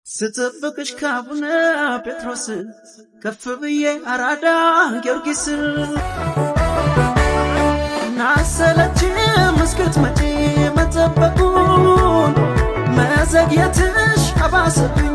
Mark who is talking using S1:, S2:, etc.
S1: ስትጠብቅሽ ካቡነ ጴጥሮስ ከፍ ብዬ አራዳ ጊዮርጊስ ናሰለችም እስክትመጪ መጠበቁን መዘግየትሽ አባሰብኝ